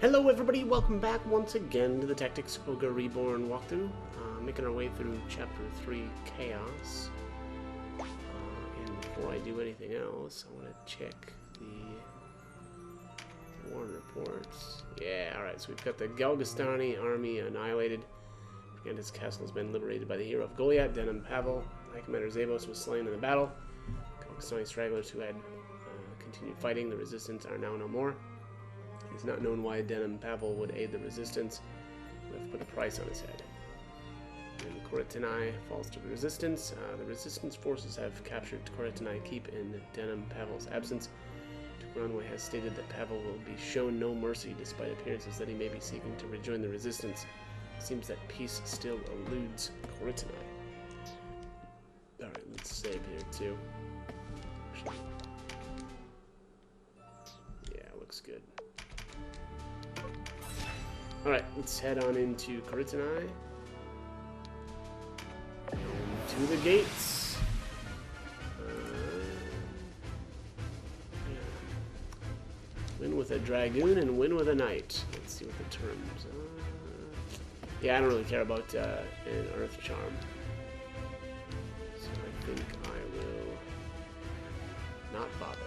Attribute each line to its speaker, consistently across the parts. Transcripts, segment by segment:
Speaker 1: Hello everybody, welcome back once again to the Tactics Ogre Reborn walkthrough. Making our way through Chapter 3, Chaos. And before I do anything else, I want to check the war reports. Yeah, alright, so we've got the Galgastani army annihilated. Briganda's castle has been liberated by the hero of Goliath, Denim Pavel. High Commander Zavos was slain in the battle. Galgastani stragglers who had continued fighting the resistance are now no more. It's not known why Denim Pavel would aid the resistance. We have to put a price on his head. And Coritanae falls to the resistance. The resistance forces have captured Coritanae Keep in Denim Pavel's absence. Runway has stated that Pavel will be shown no mercy despite appearances that he may be seeking to rejoin the resistance. It seems that peace still eludes Coritanae. Alright, let's save here too. Actually, yeah, looks good. Alright, let's head on into Coritanae. And to the gates. Yeah. Win with a dragoon and win with a knight. Let's see what the terms are. Yeah, I don't really care about an earth charm. So I think I will not bother.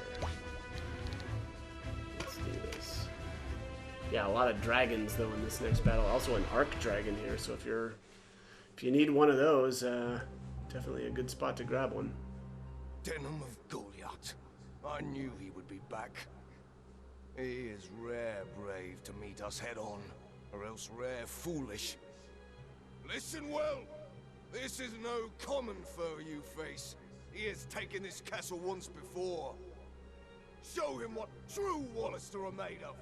Speaker 1: Yeah, a lot of dragons though in this next battle. Also an arc dragon here, so if you need one of those, definitely a good spot to grab one.
Speaker 2: Denim of Goliath. I knew he would be back. He is rare brave to meet us head on, or else rare foolish. Listen well. This is no common foe you face. He has taken this castle once before. Show him what true Wallister are made of.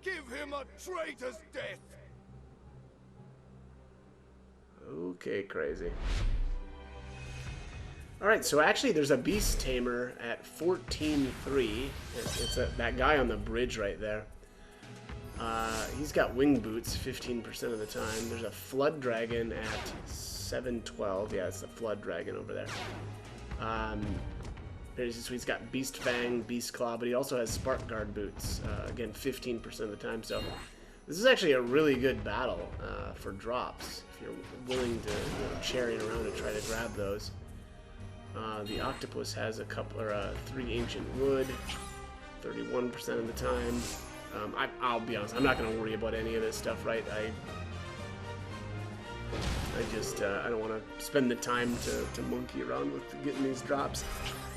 Speaker 2: Give him a traitor's death!
Speaker 1: Okay, crazy. Alright, so actually there's a beast tamer at 14-3. It's that guy on the bridge right there. He's got wing boots 15% of the time. There's a flood dragon at 7-12. Yeah, it's the flood dragon over there. So he's got Beast Fang, Beast Claw, but he also has Spark Guard boots, again 15% of the time, so this is actually a really good battle for drops, if you're willing to chariot around and try to grab those. The Octopus has a couple, or 3 Ancient Wood, 31% of the time. I'll be honest, I'm not going to worry about any of this stuff, right? I don't want to spend the time to monkey around with getting these drops.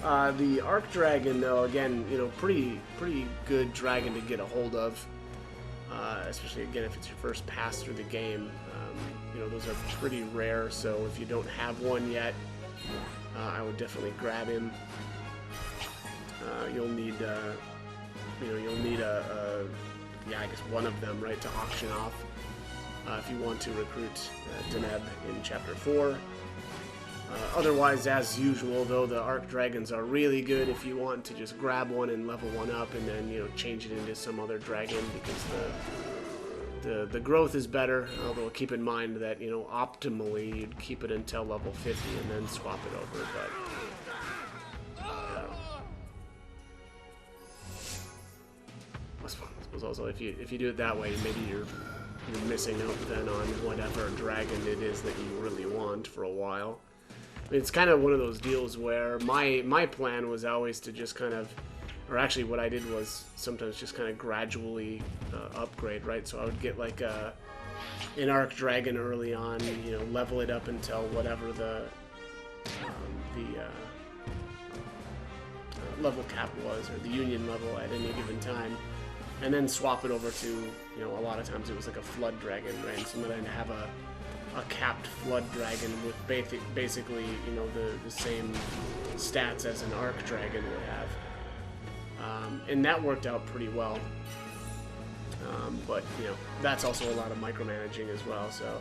Speaker 1: The Arc Dragon, though, again, pretty good dragon to get a hold of, especially again if it's your first pass through the game. Those are pretty rare, so if you don't have one yet, I would definitely grab him. You'll need, yeah, I guess one of them, right, to auction off. If you want to recruit Deneb in Chapter 4. Otherwise, as usual, though, the Arc Dragons are really good if you want to just grab one and level one up and then, change it into some other dragon, because the growth is better, although keep in mind that, optimally you'd keep it until level 50 and then swap it over, but... I suppose also if you do it that way, maybe you're missing out then on whatever dragon it is that you really want for a while. It's kind of one of those deals where my plan was always to just kind of, or actually what I did was sometimes just kind of gradually upgrade, right? So I would get like an Arc Dragon early on, level it up until whatever the level cap was, or the union level at any given time. And then swap it over to, a lot of times it was like a Flood Dragon, right? So then I'd have a capped Flood Dragon with basically, the same stats as an Arc Dragon would have. And that worked out pretty well. But, that's also a lot of micromanaging as well, so...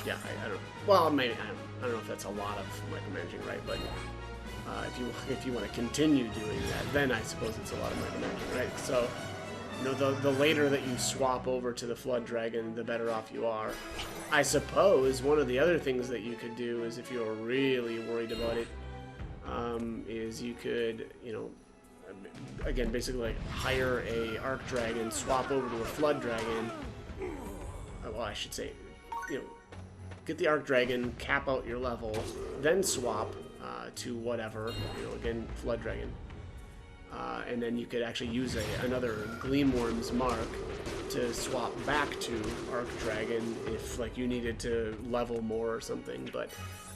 Speaker 1: yeah, I don't... Well, maybe, I don't know if that's a lot of micromanaging, right? But... if you want to continue doing that, then I suppose it's a lot of micromanaging, right? So, the later that you swap over to the Flood Dragon, the better off you are. I suppose one of the other things that you could do is, if you're really worried about it, is you could, again, basically like hire a Arc Dragon, swap over to a Flood Dragon. Well, I should say, you know, get the Arc Dragon, cap out your level, then swap to whatever, you know, again, Flood Dragon. And then you could actually use another Gleamworm's mark to swap back to Arc Dragon if like you needed to level more or something. But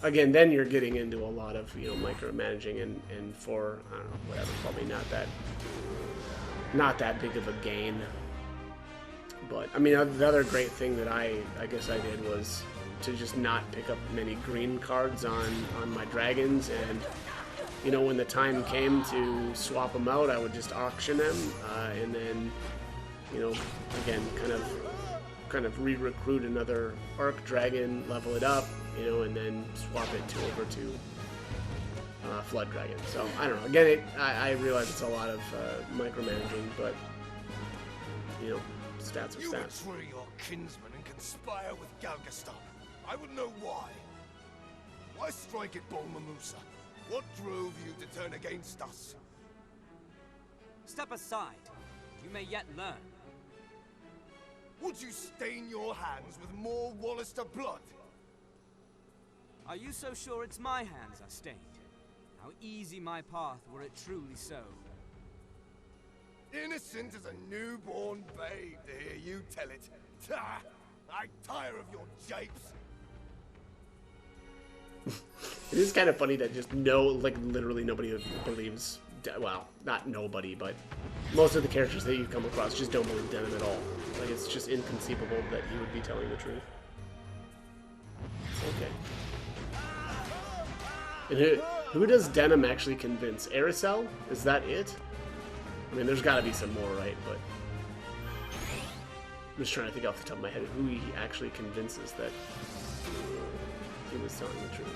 Speaker 1: again, then you're getting into a lot of, you know, micromanaging and for, I don't know, whatever, probably not that big of a gain. But I mean, the other great thing that I guess I did was to just not pick up many green cards on my dragons, and you know, when the time came to swap them out, I would just auction them, and then, you know, again, kind of re-recruit another Arc Dragon, level it up, you know, and then swap it over to Flood Dragon. So I don't know. Again, I realize it's a lot of micromanaging, but you know, stats are
Speaker 2: You
Speaker 1: stats.
Speaker 2: betray your kinsman and conspire with Galgaston. I would know why. Why strike at Bolmamusa? What drove you to turn against us?
Speaker 3: Step aside. You may yet learn.
Speaker 2: Would you stain your hands with more Wallister blood?
Speaker 3: Are you so sure it's my hands are stained? How easy my path were it truly so.
Speaker 2: Innocent as a newborn babe to hear you tell it. Ta! I tire of your japes.
Speaker 1: It is kind of funny that just literally nobody believes, well, not nobody, but most of the characters that you come across just don't believe Denim at all. Like, it's just inconceivable that he would be telling the truth. Okay. And who does Denim actually convince? Aerosel? Is that it? I mean, there's got to be some more, right? But I'm just trying to think off the top of my head who he actually convinces that he was telling the truth.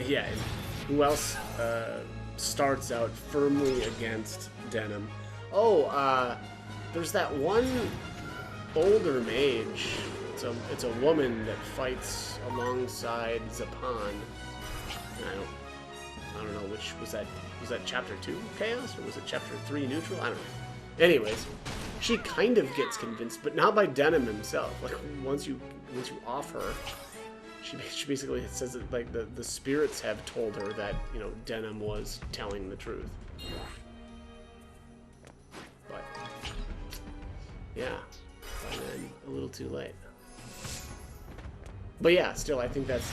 Speaker 1: Yeah, and who else starts out firmly against Denim? Oh, there's that one older mage. It's a woman that fights alongside Zapan. I don't know which was that. Was that chapter 2 Chaos or was it chapter 3 Neutral? I don't know. Anyways, she kind of gets convinced, but not by Denim himself. Like once you off her, she basically says that like the spirits have told her that, you know, Denim was telling the truth. But yeah, and then a little too late. But yeah, still, I think it's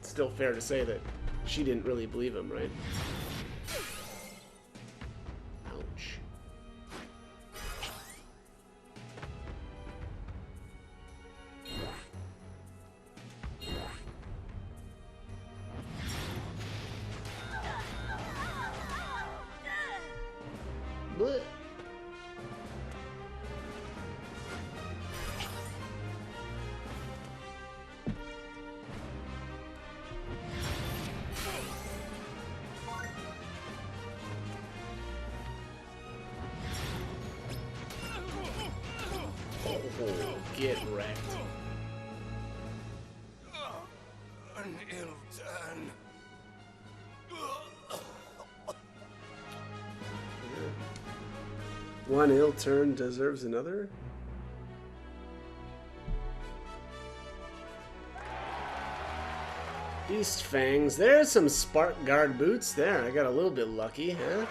Speaker 1: still fair to say that she didn't really believe him, right? Ouch. Blech. Oh, get wrecked.
Speaker 2: An ill turn.
Speaker 1: One ill turn deserves another? Beast Fangs. There's some Spark Guard boots there. I got a little bit lucky, huh?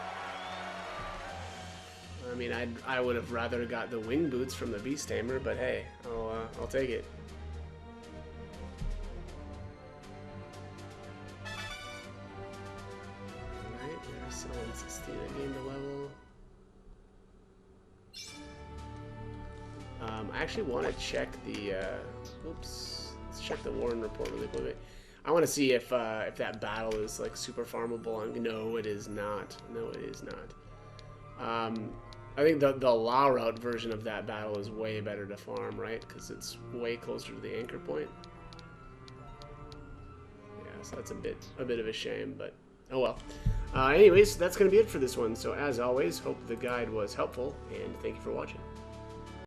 Speaker 1: I mean, I would have rather got the wing boots from the Beast Tamer, but hey, I'll take it. Alright, there's someone 16 I gained a level. I actually want to check the, oops, let's check the Warren report really quickly. I want to see if that battle is like super farmable. No, it is not. No, it is not. I think the law route version of that battle is way better to farm, right? Because it's way closer to the anchor point. Yeah, so that's a bit of a shame, but oh well. Anyways, that's going to be it for this one. So as always, hope the guide was helpful, and thank you for watching.